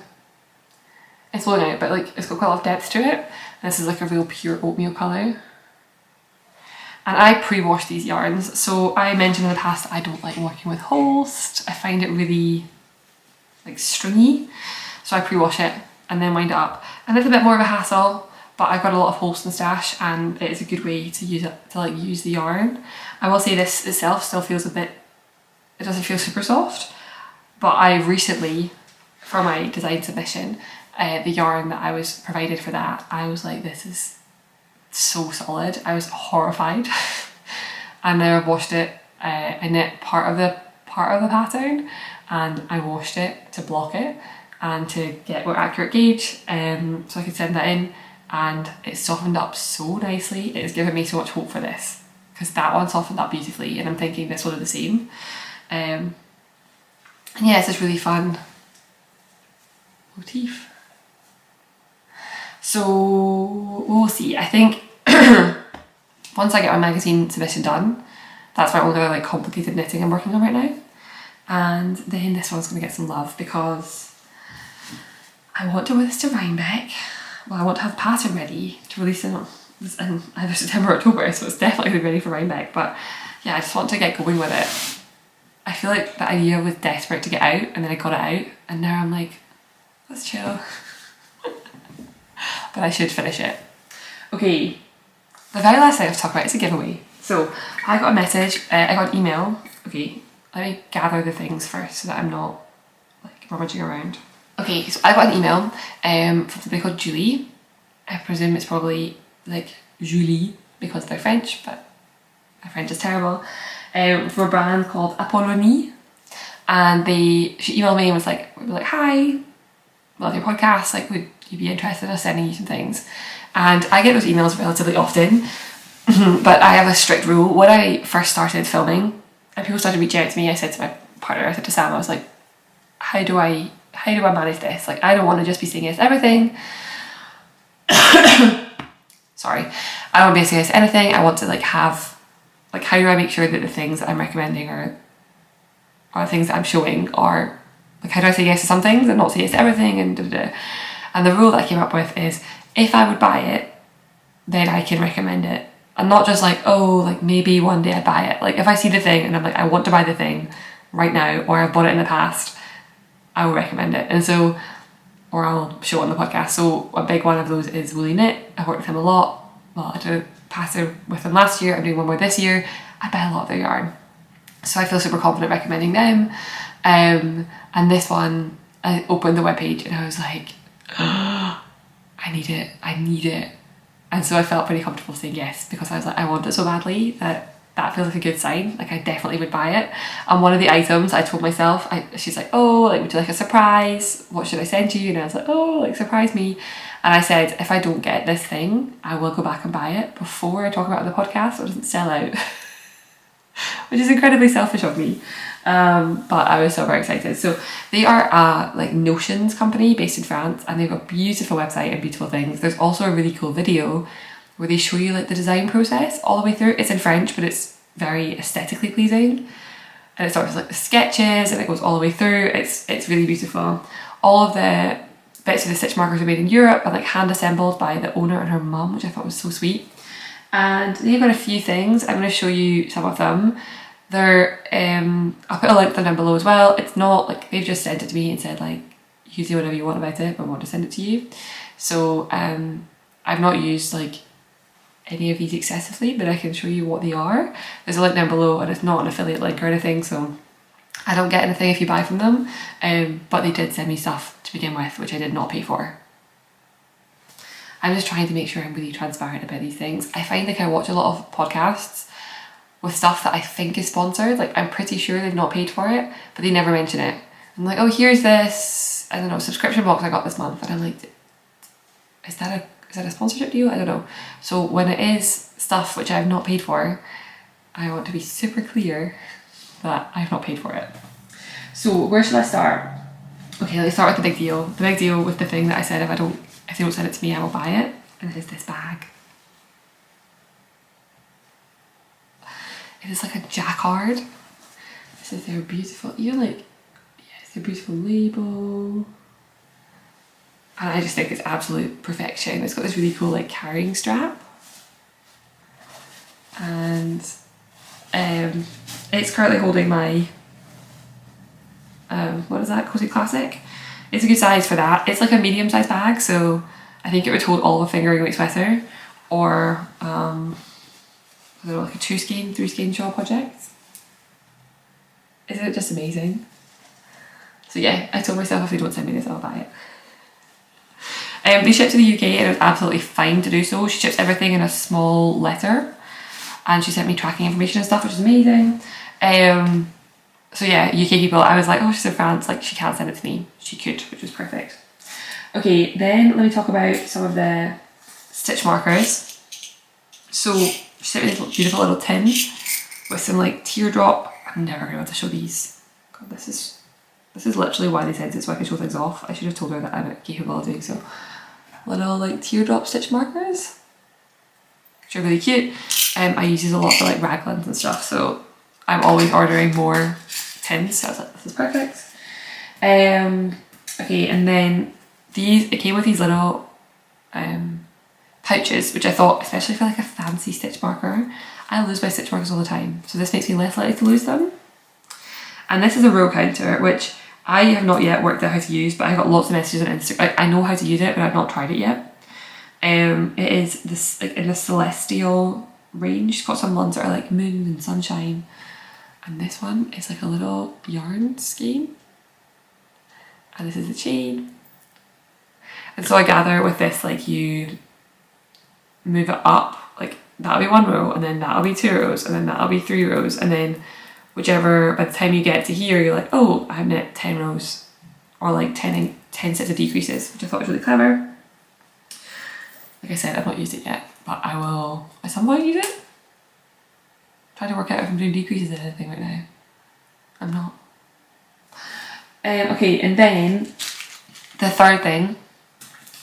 it's flowing out, but like it's got quite a lot of depth to it. And this is like a real pure oatmeal colour. And I pre-wash these yarns. So I mentioned in the past I don't like working with Holst. I find it really like stringy. So I pre-wash it and then wind it up. And it's a bit more of a hassle, but I've got a lot of Holst in stash, and it is a good way to use it, to like use the yarn. I will say this itself still feels a bit, it doesn't feel super soft, but I recently, for my design submission, the yarn that I was provided for that, I was like, this is so solid. I was horrified. And then I washed it. I knit part of the pattern, and I washed it to block it and to get more accurate gauge, so I could send that in, and it softened up so nicely. It has given me so much hope for this, because that one softened up beautifully, and I'm thinking this will do the same. And yeah, it's this really fun motif. So we'll see. I think once I get my magazine submission done, that's my only like complicated knitting I'm working on right now. And then this one's going to get some love because I want to wear this to Rhinebeck. Well, I want to have the pattern ready to release in either September or October, so it's definitely going to be ready for Rhinebeck. But yeah, I just want to get going with it. I feel like the idea was desperate to get out, and then I got it out, and now I'm like, let's chill. But I should finish it. Okay, the very last thing I have to talk about is a giveaway. So I got a message, I got an email. Okay, let me gather the things first so that I'm not like rummaging around. Okay, so I got an email from somebody called Julie. I presume it's probably like Julie because they're French, but my French is terrible. From a brand called Apollonie, and she emailed me and was like, hi, love your podcast, like would you be interested in us sending you some things? And I get those emails relatively often, but I have a strict rule. When I first started filming and people started reaching out to me, I said to my partner, I said to Sam, I was like, how do I manage this? Like, I don't want to just be saying yes to everything. sorry, I don't want to be saying anything. I want to like have, like, how do I make sure that the things that I'm recommending or the things that I'm showing are, like, how do I say yes to some things and not say yes to everything, and da-da-da. And the rule that I came up with is, if I would buy it, then I can recommend it. And not just like, oh, like maybe one day I'd buy it. Like if I see the thing and I'm like, I want to buy the thing right now, or I've bought it in the past, I will recommend it. And so, or I'll show it on the podcast. So a big one of those is Woolyknit. I've worked with him a lot. Well, I did a pattern with them last year. I'm doing one more this year. I buy a lot of their yarn. So I feel super confident recommending them. And this one, I opened the webpage and I was like, oh, I need it. And so I felt pretty comfortable saying yes, because I was like, I want it so badly that feels like a good sign. Like I definitely would buy it. And one of the items I told myself, she's like, oh, like, would you like a surprise? What should I send you? And I was like, oh, like, surprise me. And I said, if I don't get this thing, I will go back and buy it before I talk about it on the podcast so it doesn't sell out. Which is incredibly selfish of me. But I was so very excited. So they are a like notions company based in France, and they've got a beautiful website and beautiful things. There's also a really cool video where they show you like the design process all the way through. It's in French, but it's very aesthetically pleasing. And it starts with like the sketches and it goes all the way through. It's really beautiful. All of the bits of the stitch markers are made in Europe and like hand assembled by the owner and her mum, which I thought was so sweet. And they've got a few things. I'm going to show you some of them. They're, I'll put a link to them down below as well. It's not like they've just sent it to me and said like, you do whatever you want about it, but I want to send it to you. So I've not used like any of these excessively, but I can show you what they are. There's a link down below, and it's not an affiliate link or anything, so I don't get anything if you buy from them. But they did send me stuff to begin with, which I did not pay for. I'm just trying to make sure I'm really transparent about these things. I find like I watch a lot of podcasts with stuff that I think is sponsored. Like I'm pretty sure they've not paid for it, but they never mention it. I'm like, oh, here's this, I don't know, subscription box I got this month. And I'm like, is that a sponsorship deal? I don't know. So when it is stuff which I've not paid for, I want to be super clear that I've not paid for it. So where should I start? Okay, let's start with the big deal. The big deal with the thing that I said, if they don't send it to me, I will buy it. And it is this bag. It is like a jacquard. This is their beautiful, even like, yes, their beautiful label. And I just think it's absolute perfection. It's got this really cool like carrying strap. And it's currently holding my, what is that, Cosy Classic? It's a good size for that. It's like a medium sized bag, so I think it would hold all the fingering weight sweater, or I don't know, like a 2 skein, 3 skein shawl project. Isn't it just amazing? So yeah, I told myself if they don't send me this, I'll buy it. They ship to the UK and it was absolutely fine to do so. She ships everything in a small letter, and she sent me tracking information and stuff, which is amazing. So yeah, UK people, I was like, oh, she's in France, like she can't send it to me. She could, which was perfect. Okay, then let me talk about some of the stitch markers. So she sent me this beautiful little tin with some like teardrop. I'm never going to be able to show these. God, this is literally why they sent it, so I can show things off. I should have told her that I'm capable of doing so. Little like teardrop stitch markers, which are really cute. I use these a lot for like raglans and stuff, so I'm always ordering more tins, so I was like, this is perfect. Okay, and then it came with these little pouches, which I thought, especially for like a fancy stitch marker, I lose my stitch markers all the time, so this makes me less likely to lose them. And this is a row counter, which I have not yet worked out how to use, but I got lots of messages on Instagram. I know how to use it, but I've not tried it yet. It is this like in the celestial range. It's got some ones that are like moon and sunshine, and this one is like a little yarn skein. And this is the chain. And so I gather with this, like you move it up, like that'll be 1 row, and then that'll be 2 rows, and then that'll be 3 rows, and then whichever, by the time you get to here, you're like, oh, I've knit 10 rows, or like 10 sets of decreases, which I thought was really clever. Like I said, I've not used it yet, but I will at some point use it. Trying to work out if I'm doing decreases in anything right now. I'm not. Okay, and then the third thing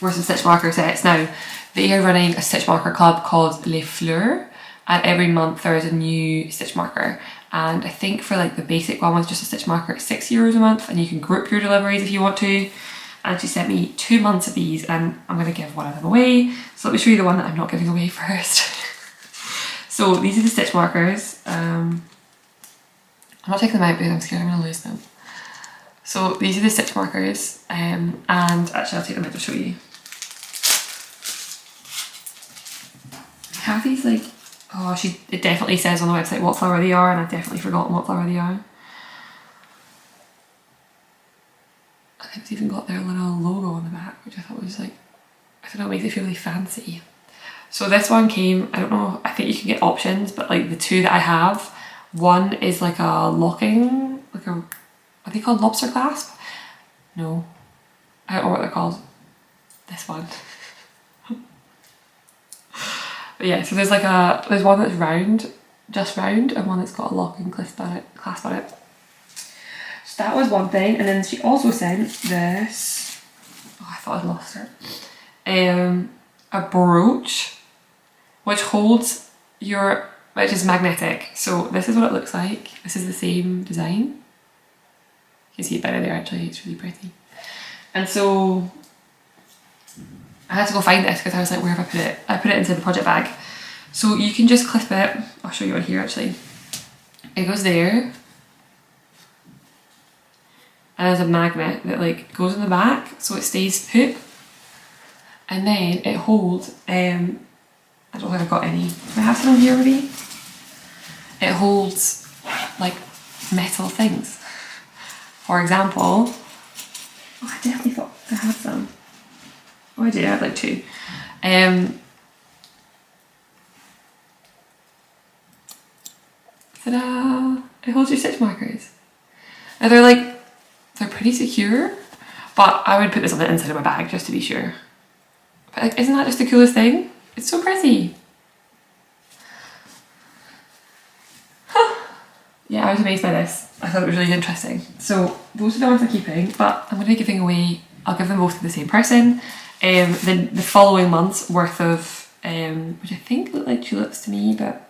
were some stitch marker sets. Now, They are running a stitch marker club called Les Fleurs, and every month there is a new stitch marker. And I think for like the basic one with just a stitch marker, it's €6 a month, and you can group your deliveries if you want to. And she sent me 2 months of these, and I'm going to give one of them away. So let me show you the one that I'm not giving away first. So these are the stitch markers. I'm not taking them out because I'm scared I'm going to lose them. So these are the stitch markers, and actually I'll take them out to show you. I have these like, oh, it definitely says on the website what flower they are, and I've definitely forgotten what flower they are. I think it's even got their little logo on the back, which I thought was like, I don't know, makes it feel really fancy. So this one came, I don't know, I think you can get options, but like the two that I have, one is like a locking, like a, what are they called, lobster clasp? No, I don't know what they're called. This one. But yeah, so there's one that's round, just round, and one that's got a locking clasp on it. So that was one thing, and then she also sent this, oh I thought I'd lost it, a brooch which holds which is magnetic. So this is what it looks like. This is the same design. You can see it better there actually, it's really pretty. And so I had to go find this because I was like, where have I put it? I put it into the project bag. So you can just clip it, I'll show you on here actually. It goes there. And there's a magnet that like goes in the back so it stays put. And then it holds, I don't think I've got any. Do I have some here maybe? It holds like metal things. For example, oh I definitely thought I had some. Oh I did, I had like 2. Ta-da! It holds your stitch markers. Now they're pretty secure, but I would put this on the inside of my bag just to be sure. But like, isn't that just the coolest thing? It's so pretty. Huh. Yeah, I was amazed by this. I thought it was really interesting. So those are the ones I'm keeping, but I'm going to be giving away, I'll give them both to the same person. The following month's worth of, which I think look like tulips to me, but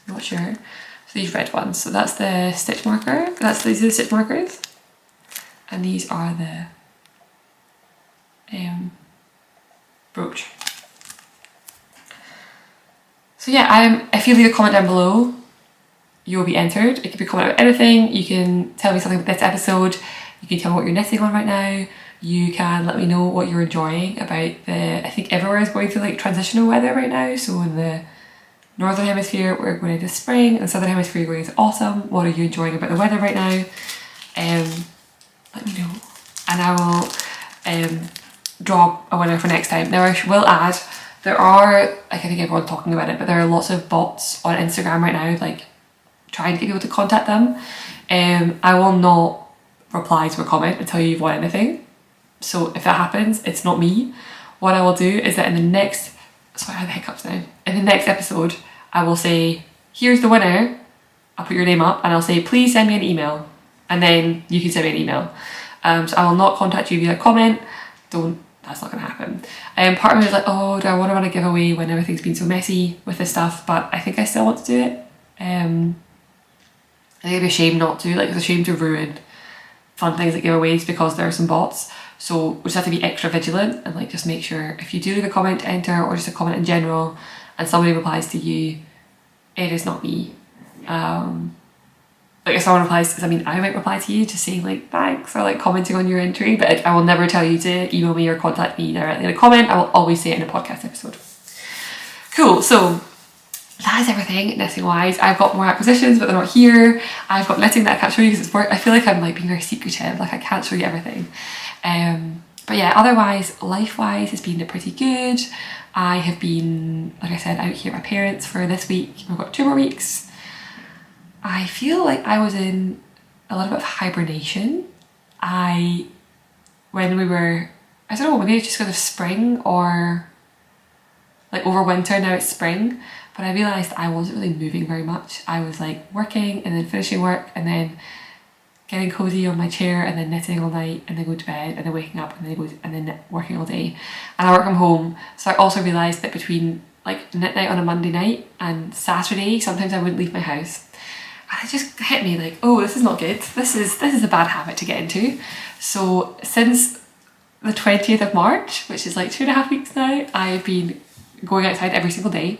I'm not sure. So these red ones, so that's the stitch marker, these are the stitch markers, and these are the brooch. So yeah, if you leave a comment down below, you will be entered. It could be a comment about anything. You can tell me something about this episode, you can tell me what you're knitting on right now, you can let me know what you're enjoying about I think everywhere is going through like transitional weather right now, so in the Northern Hemisphere we're going into spring, and Southern Hemisphere we're going into autumn. What are you enjoying about the weather right now? Let me know, and I will draw a winner for next time. Now I will add, there are, like I think everyone's talking about it, but there are lots of bots on Instagram right now, like trying to get people to contact them. I will not reply to a comment until you've won anything. So if that happens, it's not me. What I will do is that in the next, sorry I have the hiccups now, in the next episode I will say, here's the winner, I'll put your name up and I'll say please send me an email, and then you can send me an email. So I will not contact you via comment, that's not going to happen. Part of me is like, oh, do I want to run a giveaway when everything's been so messy with this stuff, but I think I still want to do it. I think it'd be a shame not to, like it's a shame to ruin fun things like giveaways because there are some bots. So we just have to be extra vigilant and like just make sure if you do leave a comment to enter, or just a comment in general, and somebody replies to you, it is not me. Like if someone replies, I might reply to you just saying like thanks, or like commenting on your entry, but I will never tell you to email me or contact me directly in a comment. I will always say it in a podcast episode. Cool, so that is everything knitting wise. I've got more acquisitions, but they're not here. I've got knitting that I can't show you because it's work. I feel like I'm like being very secretive, like I can't show you everything. But yeah, otherwise, life wise has been pretty good. I have been, like I said, out here at my parents for this week. We've got 2 more weeks. I feel like I was in a little bit of hibernation. When we were, I don't know, maybe it's just because of spring, or like over winter, now it's spring, but I realised I wasn't really moving very much. I was like working and then finishing work and then getting cozy on my chair and then knitting all night and then go to bed and then waking up and then working all day. And I work from home, so I also realised that between like knit night on a Monday night and Saturday, sometimes I wouldn't leave my house. And it just hit me like, oh, this is not good. This is a bad habit to get into. So since the 20th of March, which is like 2.5 weeks now, I've been going outside every single day,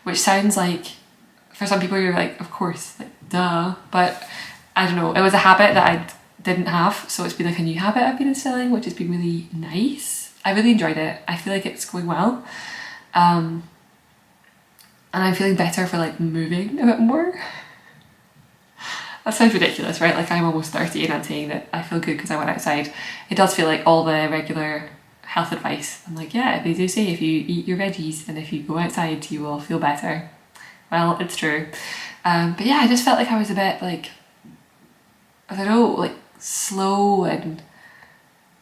which sounds like, for some people you're like, of course, like duh, but I don't know, it was a habit that I didn't have, so it's been like a new habit I've been instilling, which has been really nice. I really enjoyed it. I feel like it's going well. And I'm feeling better for like moving a bit more. That sounds ridiculous, right? Like I'm almost 30 and I'm saying that I feel good because I went outside. It does feel like all the regular health advice. I'm like, yeah, they do say if you eat your veggies and if you go outside, you will feel better. Well, it's true. But yeah, I just felt like I was a bit like, I don't know, like slow, and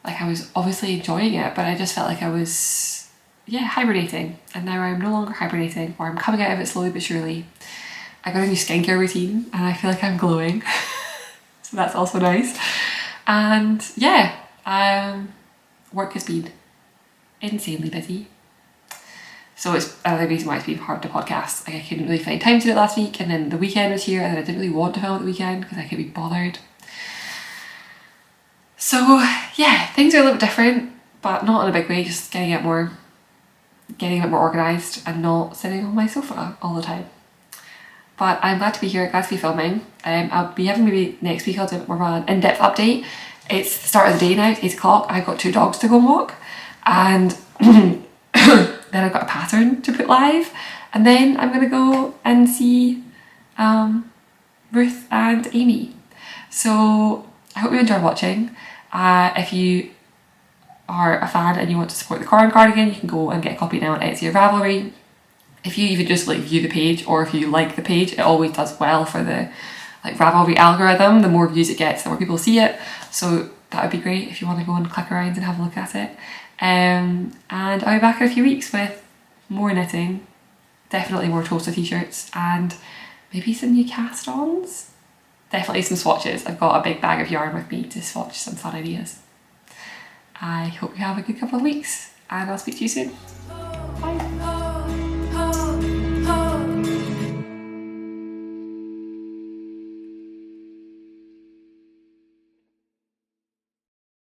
like I was obviously enjoying it, but I just felt like I was, yeah, hibernating. And now I'm no longer hibernating, or I'm coming out of it slowly but surely. I got a new skincare routine and I feel like I'm glowing. So that's also nice. And yeah, work has been insanely busy. So it's another reason why it's been hard to podcast. Like I couldn't really find time to do it last week, and then the weekend was here and then I didn't really want to film at the weekend because I couldn't be bothered. So yeah, things are a little bit different, but not in a big way, just getting a bit more organised and not sitting on my sofa all the time. But I'm glad to be here, glad to be filming. I'll be having maybe next week I'll do more of an in-depth update. It's the start of the day now, it's 8 o'clock. I've got 2 dogs to go and walk, and then I've got a pattern to put live, and then I'm gonna go and see Ruth and Amy. So I hope you enjoy watching. If you are a fan and you want to support the Corin cardigan, you can go and get a copy now on Etsy or Ravelry. If you even just like view the page, or if you like the page, it always does well for the like Ravelry algorithm. The more views it gets, the more people see it. So that would be great if you want to go and click around and have a look at it. And I'll be back in a few weeks with more knitting, definitely more Tolsta t-shirts, and maybe some new cast-ons. Definitely some swatches. I've got a big bag of yarn with me to swatch some fun ideas. I hope you have a good couple of weeks, and I'll speak to you soon.